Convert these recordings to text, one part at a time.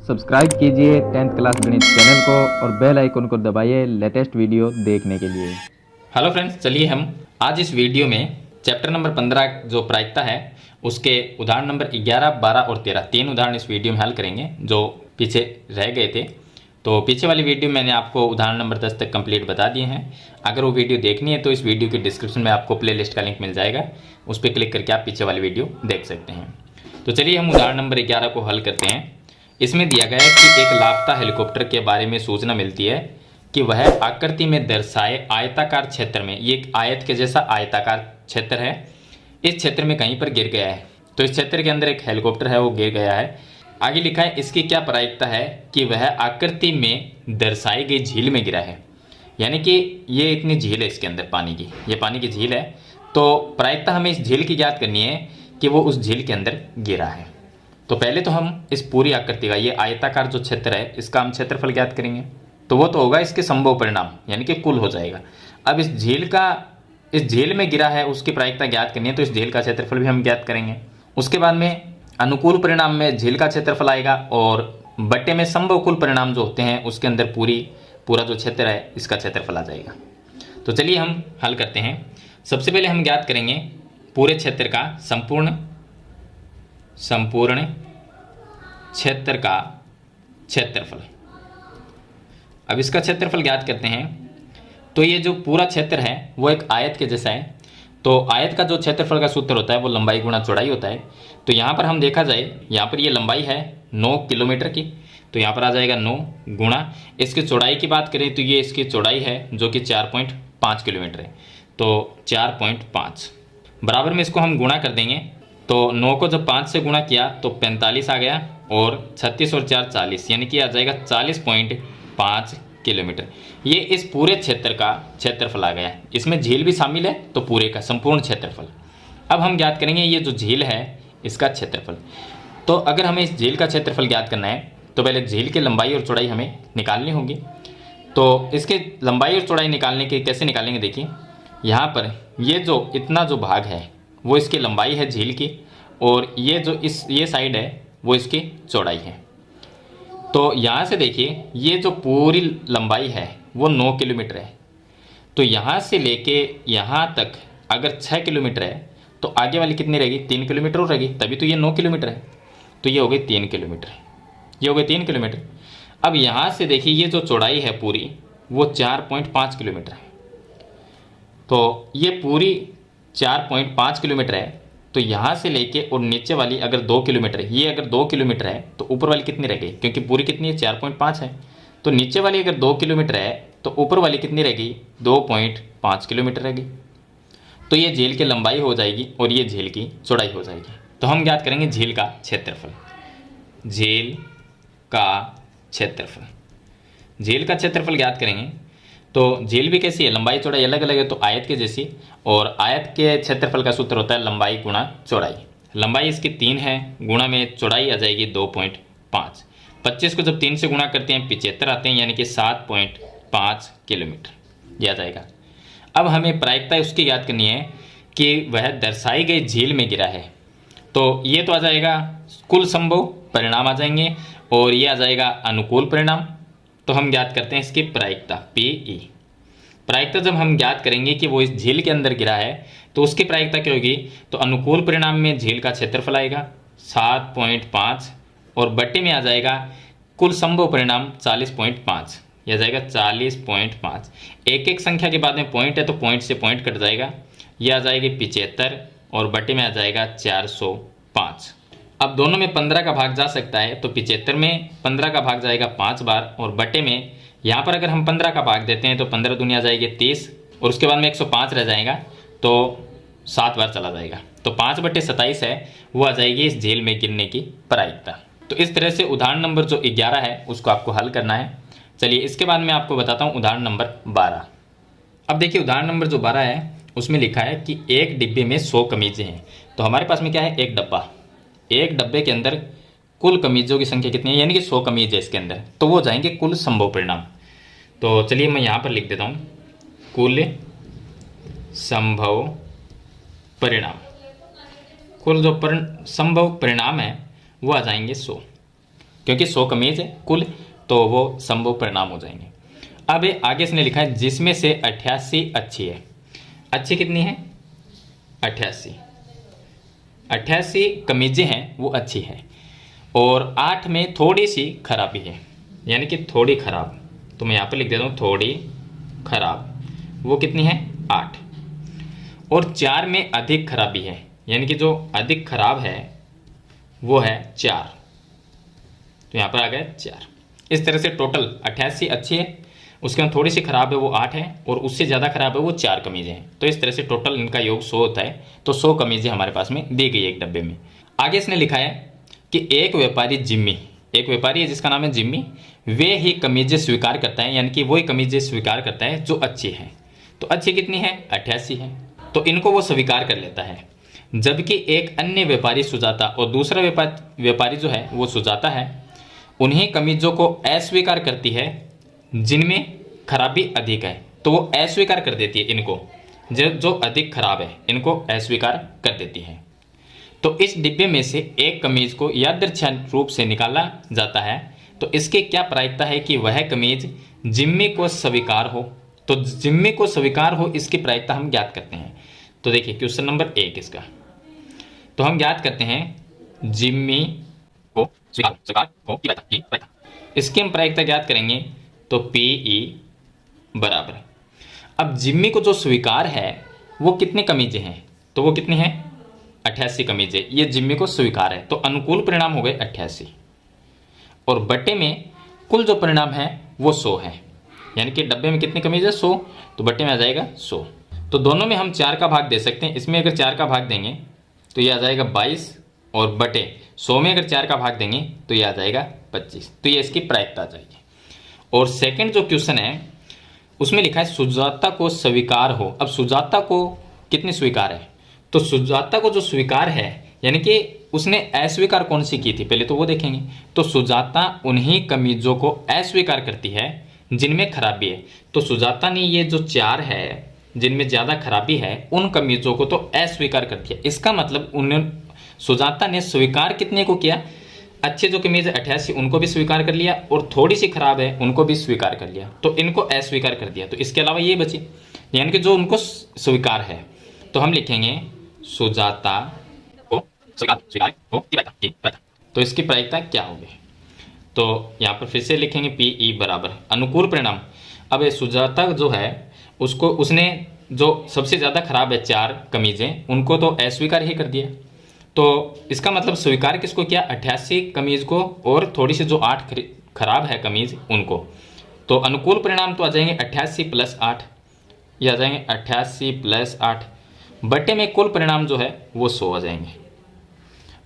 Subscribe कीजिए 10th class गणित channel को और बेल आइकन को दबाइए लेटेस्ट वीडियो देखने के लिए। हेलो फ्रेंड्स, चलिए हम आज इस वीडियो में चैप्टर नंबर 15 जो प्रायिकता है उसके उदाहरण नंबर 11, 12 और 13 तीन उदाहरण इस वीडियो में हल करेंगे जो पीछे रह गए थे। तो पीछे वाली वीडियो मैंने आपको उदाहरण नंबर 10 तक कंप्लीट बता दिए हैं। अगर वो वीडियो देखनी है तो इस वीडियो के डिस्क्रिप्शन में आपको प्लेलिस्ट का लिंक मिल जाएगा, उस पर क्लिक करके आप पीछे वाली वीडियो देख सकते हैं। तो चलिए हम उदाहरण नंबर 11 को हल करते हैं। इसमें दिया गया है कि एक लापता हेलीकॉप्टर के बारे में सूचना मिलती है कि वह आकृति में दर्शाए आयताकार क्षेत्र में, ये एक आयत के जैसा आयताकार क्षेत्र है, इस क्षेत्र में कहीं पर गिर गया है। तो इस क्षेत्र के अंदर एक हेलीकॉप्टर है, वो गिर गया है। आगे लिखा है इसकी क्या प्रायिकता है कि वह आकृति में दर्शाई गई झील में गिरा है। यानी कि ये इतनी झील है इसके अंदर पानी की, ये पानी की झील है। तो प्रायिकता हमें इस झील की ज्ञात करनी है कि वो उस झील के अंदर गिरा है। तो पहले तो हम इस पूरी आकृति का, ये आयताकार जो क्षेत्र है, इसका हम क्षेत्रफल ज्ञात करेंगे। तो वो तो होगा इसके संभव परिणाम, यानी कि कुल हो जाएगा। अब इस झील में गिरा है उसकी प्रायिकता ज्ञात करनी है, तो इस झील का क्षेत्रफल भी हम ज्ञात करेंगे। उसके बाद में अनुकूल परिणाम में झील का क्षेत्रफल आएगा और बट्टे में संभव कुल परिणाम जो होते हैं उसके अंदर पूरा जो क्षेत्र है इसका क्षेत्रफल आ जाएगा। तो चलिए हम हल करते हैं। सबसे पहले हम ज्ञात करेंगे पूरे क्षेत्र का संपूर्ण क्षेत्र का क्षेत्रफल। अब इसका क्षेत्रफल ज्ञात करते हैं। तो ये जो पूरा क्षेत्र है वो एक आयत के जैसा है। तो आयत का जो क्षेत्रफल का सूत्र होता है वो लंबाई गुणा चौड़ाई होता है। तो यहाँ पर हम देखा जाए, यहाँ पर ये लंबाई है 9 किलोमीटर की, तो यहाँ पर आ जाएगा 9 गुणा इसकी चौड़ाई की बात करें तो ये इसकी चौड़ाई है जो कि 4.5 किलोमीटर है। तो 4.5 बराबर में इसको हम गुणा कर देंगे। तो 9 को जब 5 से गुणा किया तो 45 आ गया और 36 और 4 40, यानी कि आ जाएगा 40.5 किलोमीटर। ये इस पूरे क्षेत्र का क्षेत्रफल आ गया है। इसमें झील भी शामिल है तो पूरे का संपूर्ण क्षेत्रफल। अब हम ज्ञात करेंगे ये जो झील है इसका क्षेत्रफल। तो अगर हमें इस झील का क्षेत्रफल ज्ञात करना है तो पहले झील की लंबाई और चौड़ाई हमें निकालनी होगी। तो इसके लंबाई और चौड़ाई निकालने के कैसे निकालेंगे, देखिए यहाँ पर ये जो इतना जो भाग है वो इसकी लंबाई है झील की, और ये जो ये साइड है वो इसकी चौड़ाई है। तो यहाँ से देखिए ये जो पूरी लंबाई है वो 9 किलोमीटर है। तो यहाँ से लेके यहाँ तक अगर 6 किलोमीटर है तो आगे वाली कितनी रहेगी, 3 किलोमीटर और रहेगी, तभी तो ये 9 किलोमीटर है। तो ये हो गई 3 किलोमीटर, ये हो गई 3 किलोमीटर। अब यहाँ से देखिए ये जो चौड़ाई है पूरी वो 4.5 किलोमीटर है। तो ये पूरी 4.5 किलोमीटर है। तो यहाँ से लेके और नीचे वाली अगर 2 किलोमीटर है, ये अगर 2 किलोमीटर है तो ऊपर वाली कितनी रह गई, क्योंकि पूरी कितनी है 4.5 है। तो नीचे वाली अगर 2 किलोमीटर है तो ऊपर वाली कितनी रह गई, 2.5 किलोमीटर रह गई। तो ये झील की लंबाई हो जाएगी और ये झील की चौड़ाई हो जाएगी। तो हम ज्ञात करेंगे झील का क्षेत्रफल। झील का क्षेत्रफल ज्ञात करेंगे। तो झील भी कैसी है, लंबाई चौड़ाई अलग अलग है, तो आयत के जैसी, और आयत के क्षेत्रफल का सूत्र होता है लंबाई गुणा चौड़ाई। लंबाई इसकी 3 है, गुणा में चौड़ाई आ जाएगी 2.5। 25 को जब 3 से गुणा करते हैं 75 आते हैं, यानी कि 7.5 किलोमीटर ये आ जाएगा। अब हमें प्रायिकता उसकी याद करनी है कि वह दर्शाई गई झील में गिरा है। तो ये तो आ जाएगा कुल संभव परिणाम आ जाएंगे, और ये आ जाएगा अनुकूल परिणाम। तो हम ज्ञात करते हैं इसकी प्रायिकता PE। प्रायिकता जब हम ज्ञात करेंगे कि वो इस झील के अंदर गिरा है तो उसकी प्रायिकता क्या होगी, तो अनुकूल परिणाम में झील का क्षेत्रफल आएगा 7.5 और बट्टे में आ जाएगा कुल संभव परिणाम 40.5, यह आ जाएगा 40.5। एक एक संख्या के बाद में पॉइंट है तो पॉइंट से पॉइंट कट जाएगा, यह आ जाएगी 75 और बट्टे में आ जाएगा 405। अब दोनों में 15 का भाग जा सकता है, तो 75 में 15 का भाग जाएगा 5 बार, और बट्टे में यहाँ पर अगर हम 15 का भाग देते हैं तो 15 दुनिया जाएगी 30, और उसके बाद में 105 रह जाएगा तो 7 बार चला जाएगा। तो 5/27 है वो आ जाएगी इस झील में गिरने की प्रायिकता। तो इस तरह से उदाहरण नंबर जो 11 है उसको आपको हल करना है। चलिए इसके बाद मैं आपको बताता हूँ उदाहरण नंबर 12। अब देखिए उदाहरण नंबर जो 12 है उसमें लिखा है कि एक डिब्बे में 100 कमीजें हैं। तो हमारे पास में क्या है, एक डब्बा, एक डब्बे के अंदर कुल कमीजों की संख्या कितनी है, यानी कि 100 कमीज है इसके अंदर, तो वो जाएंगे कुल संभव परिणाम। तो चलिए मैं यहाँ पर लिख देता हूँ कुल संभव परिणाम। कुल जो संभव परिणाम है वो आ जाएंगे 100। क्योंकि 100 कमीज है कुल, तो वो संभव परिणाम हो जाएंगे। अब आगे इसने लिखा है जिसमें से 88 अच्छी है। अच्छी कितनी है? 88। 88 कमीजें हैं वो अच्छी है, और 8 में थोड़ी सी खराबी है, यानी कि थोड़ी खराब। तो मैं यहाँ पर लिख देता हूँ थोड़ी खराब, वो कितनी है? 8। और 4 में अधिक खराबी है, यानी कि जो अधिक खराब है वो है 4। तो यहाँ पर आ गया 4। इस तरह से टोटल 88 अच्छी है, उसके अंदर थोड़ी सी खराब है वो 8 है, और उससे ज़्यादा खराब है वो 4 कमीजें हैं। तो इस तरह से टोटल इनका योग 100 होता है। तो 100 कमीजें हमारे पास में दी गई एक डब्बे में। आगे इसने लिखा है कि एक व्यापारी जिम्मी, एक व्यापारी है जिसका नाम है जिम्मी, वे ही कमीजें स्वीकार करता है, यानी कि वही कमीजें स्वीकार करता है जो अच्छी है। तो अच्छी कितनी है? 88 है। तो इनको वो स्वीकार कर लेता है। जबकि एक अन्य व्यापारी सुजाता और दूसरा व्यापारी जो है वो सुजाता है, उन्हीं कमीजों को अस्वीकार करती है जिनमें खराबी अधिक है। तो वो अस्वीकार कर देती है इनको, जो अधिक खराब है इनको अस्वीकार कर देती है। तो इस डिब्बे में से एक कमीज को यादृच्छिक रूप से निकाला जाता है। तो इसकी क्या प्रायिकता है कि वह कमीज जिम्मी को स्वीकार हो? तो जिम्मी को स्वीकार हो, इसकी प्रायिकता हम ज्ञात करते हैं। तो देखिए क्वेश्चन नंबर 1 इसका, तो हम ज्ञात करते हैं जिम्मी को स्वीकार हो की प्रायिकता। इसकी हम प्रायिकता ज्ञात करेंगे तो PE बराबर, अब जिम्मी को जो स्वीकार है वो कितनी कमीजें हैं? तो वो कितनी है? 88 कमीजें, ये जिम्मी को स्वीकार है। तो अनुकूल परिणाम हो गए 88, और बटे में कुल जो परिणाम है वो 100 है, यानी कि डब्बे में कितनी कमीज है? 100, तो बटे में आ जाएगा 100। तो दोनों में हम 4 का भाग दे सकते हैं। इसमें अगर 4 का भाग देंगे तो ये आ जाएगा 22, और बटे 100 में अगर 4 का भाग देंगे तो ये आ जाएगा 25। तो ये इसकी प्रायिकता आ जाएगी। और सेकंड जो क्वेश्चन है उसमें लिखा है सुजाता को स्वीकार हो। अब सुजाता को कितनी स्वीकार है? तो सुजाता को जो स्वीकार है, यानी कि उसने अस्वीकार कौन सी की थी पहले तो वो देखेंगे। तो सुजाता उन्हीं कमीजों को अस्वीकार करती है जिनमें खराबी है। तो सुजाता ने ये जो 4 है जिनमें ज़्यादा खराबी है उन कमीजों को तो अस्वीकार कर दिया। इसका मतलब उन्हें सुजाता ने स्वीकार कितने को किया? अच्छे जो कमीज है 88 उनको भी स्वीकार कर लिया, और थोड़ी सी खराब है उनको भी स्वीकार कर लिया। तो इनको अस्वीकार कर दिया। तो इसके अलावा ये बची, यानी कि जो उनको स्वीकार है। तो हम लिखेंगे सुजाता को स्वीकार हो की प्रायिकता। तो इसकी प्रायिकता क्या होगी? तो यहाँ पर फिर से लिखेंगे PE बराबर अनुकूल परिणाम। अब ये सुजाता जो है उसको उसने जो सबसे ज़्यादा खराब है 4 कमीजें उनको तो अस्वीकार ही कर दिया। तो इसका मतलब स्वीकार किसको किया? 88 कमीज को, और थोड़ी सी जो 8 खराब है कमीज उनको। तो अनुकूल परिणाम तो आ जाएंगे 88 + 8, ये आ जाएंगे 88 + 8, बटे में कुल परिणाम जो है वो 100 आ जाएंगे।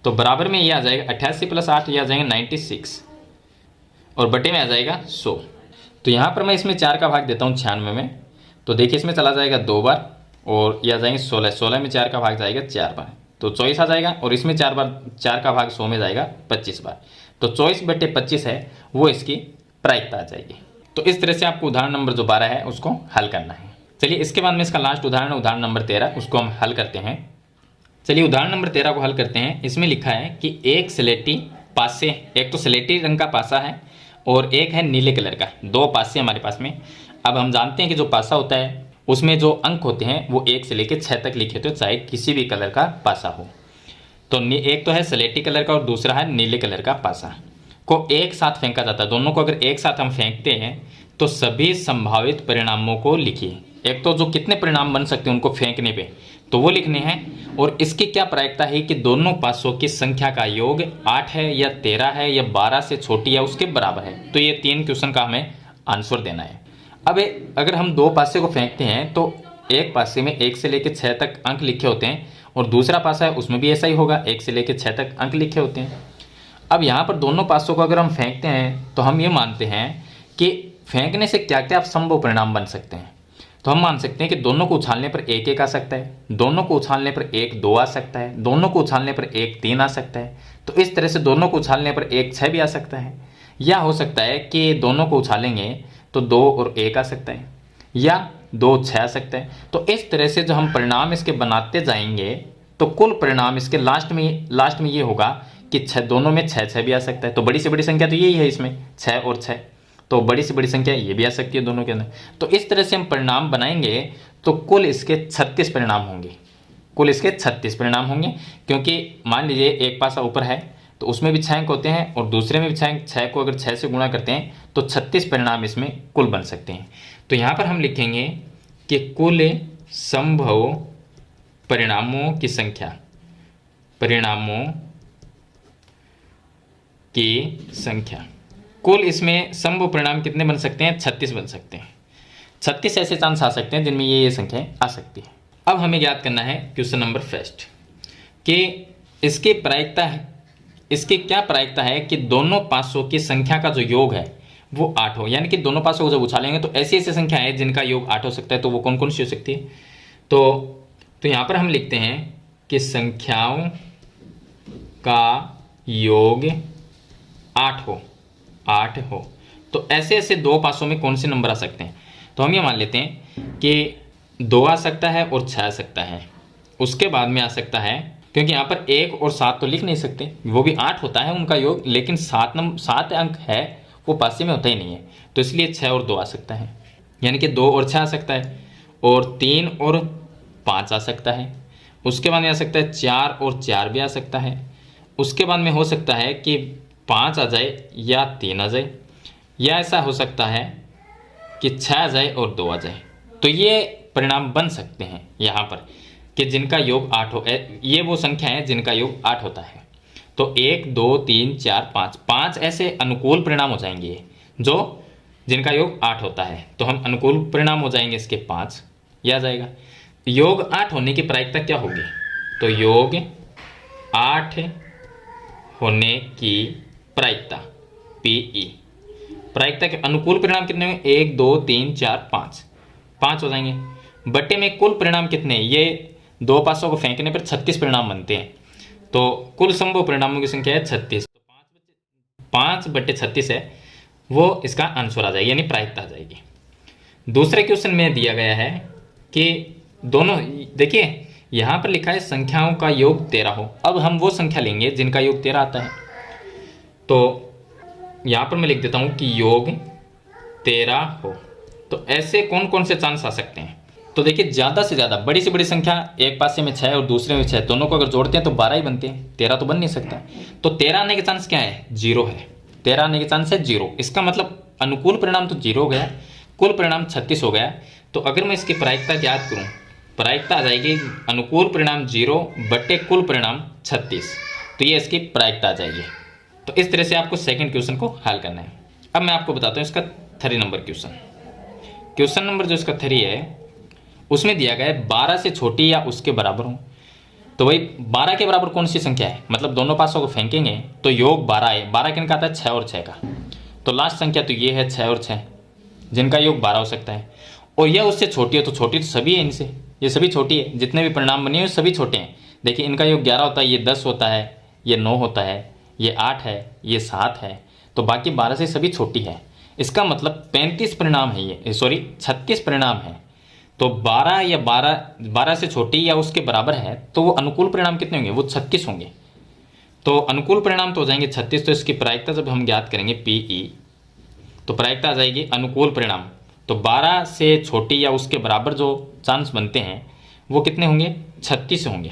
तो बराबर में ये आ जाएगा 88 + 8, ये आ जाएंगे 96, और बटे में आ जाएगा 100। तो यहाँ पर मैं इसमें 4 का भाग देता हूँ 96 में। तो देखिए इसमें चला जाएगा 2 बार, और ये आ जाएंगे 16, 16 में 4 का भाग जाएगा 4 बार, तो 24 आ जाएगा। और इसमें 4 बार 4 का भाग 100 में जाएगा 25 बार। तो 24/25 है वो इसकी प्रायिकता आ जाएगी। तो इस तरह से आपको उदाहरण नंबर जो 12 है उसको हल करना है। चलिए इसके बाद में इसका लास्ट उदाहरण, उदाहरण नंबर 13, उसको हम हल करते हैं। चलिए उदाहरण नंबर 13 को हल करते हैं। इसमें लिखा है कि एक स्लेटी पासे, एक तो स्लेटी रंग का पासा है और एक है नीले कलर का, 2 पासे हमारे पास में। अब हम जानते हैं कि जो पासा होता है उसमें जो अंक होते हैं वो 1 से लेकर 6 तक लिखे होते हैं, चाहे किसी भी कलर का पासा हो। तो एक तो है स्लेटी कलर का और दूसरा है नीले कलर का पासा को एक साथ फेंका जाता है। दोनों को अगर एक साथ हम फेंकते हैं तो सभी संभावित परिणामों को लिखिए। एक तो जो कितने परिणाम बन सकते हैं उनको फेंकने पे तो वो लिखने हैं, और इसकी क्या प्रायिकता है कि दोनों पासों की संख्या का योग 8 है या 13 है या 12 से छोटी या उसके बराबर है। तो ये 3 क्वेश्चन का हमें आंसर देना है। अब अगर हम 2 पासे को फेंकते हैं तो एक पासे में 1 से लेकर 6 तक अंक लिखे होते हैं, और दूसरा पासा है उसमें भी ऐसा ही होगा, 1 से लेकर 6 तक अंक लिखे होते हैं। अब यहाँ पर दोनों पासों को अगर हम फेंकते हैं तो हम ये मानते हैं कि फेंकने से क्या क्या संभव परिणाम बन सकते हैं। तो हम मान सकते हैं कि दोनों को उछालने पर 1 1 आ सकता है, दोनों को उछालने पर 1 2 आ सकता है, दोनों को उछालने पर 1 3 आ सकता है। तो इस तरह से दोनों को उछालने पर 1 6 भी आ सकता है, या हो सकता है कि दोनों को उछालेंगे तो 2 और 1 आ सकता है, या 2 6 आ सकता है। तो इस तरह से जो हम परिणाम इसके बनाते जाएंगे तो कुल परिणाम इसके लास्ट में ये होगा कि 6 दोनों में 6 भी आ सकता है, तो बड़ी से बड़ी संख्या तो यही है इसमें 6 और 6, तो बड़ी से बड़ी संख्या ये भी आ सकती है दोनों के अंदर। तो इस तरह से हम परिणाम बनाएंगे तो कुल इसके 36 परिणाम होंगे, कुल इसके 36 परिणाम होंगे, क्योंकि मान लीजिए एक पासा ऊपर है तो उसमें भी 6 अंक होते हैं और दूसरे में भी 6 अंक, 6 को अगर 6 से गुणा करते हैं तो 36 परिणाम इसमें कुल बन सकते हैं। तो यहाँ पर हम लिखेंगे कि कुल संभव परिणामों की संख्या, परिणामों की संख्या, कुल इसमें संभव परिणाम कितने बन सकते हैं? 36 बन सकते हैं। 36 ऐसे चांस आ सकते हैं जिनमें ये संख्याएं आ सकती है। अब हमें ज्ञात करना है क्वेश्चन नंबर फर्स्ट कि इसकी प्रायिकता है, इसकी क्या प्रायिकता है कि दोनों पासों की संख्या का जो योग है वो 8 हो, यानी कि दोनों पासों को जब उछालेंगे तो ऐसी ऐसी संख्या है जिनका योग 8 हो सकता है। तो वो कौन कौन सी हो सकती है? तो यहाँ पर हम लिखते हैं कि संख्याओं का योग 8 हो, 8 हो। तो ऐसे ऐसे दो पासों में कौन से नंबर आ सकते हैं? तो हम ये मान लेते हैं कि 2 आ सकता है और 6 आ सकता है। उसके बाद में आ सकता है, क्योंकि यहाँ पर 1 और 7 तो लिख नहीं सकते, वो भी 8 होता है उनका योग, लेकिन 7 अंक है वो पासे में होता ही नहीं है, तो इसलिए 6 और 2 आ सकता है, यानी कि 2 और 6 आ सकता है, और 3 और 5 आ सकता है। उसके बाद में आ सकता है 4 और 4 भी आ सकता है। उसके बाद में हो सकता है कि 5 आ जाए या 3 आ जाए, या ऐसा हो सकता है कि 6 आ जाए और 2 आ जाए। तो ये परिणाम बन सकते हैं यहाँ पर कि जिनका योग 8 हो, ये वो संख्या है जिनका योग 8 होता है। तो 1 2 3 4 5, 5 ऐसे अनुकूल परिणाम हो जाएंगे जो जिनका योग 8 होता है। तो हम अनुकूल परिणाम हो जाएंगे इसके 5, यह आ जाएगा। योग 8 होने की प्रायिकता क्या होगी? तो योग 8 होने की प्रायिकता PE, प्रायिकता के अनुकूल परिणाम कितने होंगे? 1 2 3 4 5, 5 हो जाएंगे। बट्टे में कुल परिणाम कितने? ये दो पासों को फेंकने पर 36 परिणाम बनते हैं, तो कुल संभव परिणामों की संख्या है 36। तो 5/36 है वो इसका आंसर आ जाएगा, यानी प्रायिकता आ जाएगी। दूसरे क्वेश्चन में दिया गया है कि दोनों, देखिए यहाँ पर लिखा है संख्याओं का योग 13 हो। अब हम वो संख्या लेंगे जिनका योग 13 आता है। तो यहाँ पर मैं लिख देता हूँ कि योग 13 हो। तो ऐसे कौन कौन से चांस आ सकते हैं? तो देखिए ज़्यादा से ज़्यादा बड़ी से बड़ी संख्या, एक पासे में 6 और दूसरे में 6, दोनों को अगर जोड़ते हैं तो 12 ही बनते हैं, 13 तो बन नहीं सकता। तो 13 आने के चांस क्या है? 0 है। 13 आने के चांस है 0। इसका मतलब अनुकूल परिणाम तो 0 हो गया, कुल परिणाम 36 हो गया। तो अगर मैं इसकी प्रायिकता ज्ञात करूँ, प्रायिकता आ जाएगी अनुकूल परिणाम 0 बटे कुल परिणाम 36, तो ये इसकी प्रायिकता आ जाएगी। तो इस तरह से आपको सेकंड क्वेश्चन को हल करना है। अब मैं आपको बताता हूँ इसका 3 नंबर क्वेश्चन। क्वेश्चन नंबर जो इसका 3 है उसमें दिया गया है 12 से छोटी या उसके बराबर हो। तो भाई 12 के बराबर कौन सी संख्या है? मतलब दोनों पासों को फेंकेंगे तो योग 12 है। 12 किनका आता है? 6 और 6 का। तो लास्ट संख्या तो ये है 6 और 6, जिनका योग 12 हो सकता है। और यह उससे छोटी है, तो छोटी तो सभी है इनसे, ये सभी छोटी है, जितने भी परिणाम बने हुए सभी छोटे हैं। देखिए इनका योग 11 होता है, ये 10 होता है, ये 9 होता है, ये 8 है, ये 7 है, तो बाकी 12 से सभी छोटी है। इसका मतलब 35 परिणाम है ये, सॉरी 36 परिणाम है। तो 12 या 12 से छोटी या उसके बराबर है, तो वो अनुकूल परिणाम कितने होंगे? वो 36 होंगे। तो अनुकूल परिणाम तो हो जाएंगे 36। तो इसकी प्रायिकता जब हम ज्ञात करेंगे PE, तो प्रायिकता आ जाएगी अनुकूल परिणाम। तो 12 से छोटी या उसके बराबर जो चांस बनते हैं वो कितने होंगे? 36 होंगे,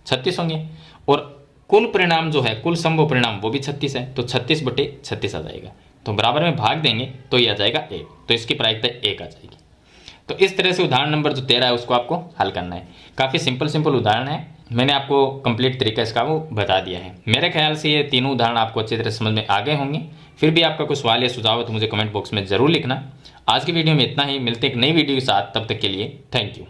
36 होंगे। और कुल परिणाम जो है, कुल संभव परिणाम, वो भी 36 है, तो 36/36 आ जाएगा। तो बराबर में भाग देंगे तो ये आ जाएगा 1, तो इसकी प्रायिकता 1 आ जाएगी। तो इस तरह से उदाहरण नंबर जो 13 है उसको आपको हल करना है। काफ़ी सिंपल उदाहरण है, मैंने आपको कंप्लीट तरीका इसका वो बता दिया है। मेरे ख्याल से ये तीनों उदाहरण आपको अच्छी तरह समझ में आ गए होंगे। फिर भी आपका कोई सवाल या सुझाव है तो मुझे कमेंट बॉक्स में ज़रूर लिखना। आज की वीडियो में इतना ही, मिलते एक नई वीडियो के साथ, तब तक के लिए थैंक यू।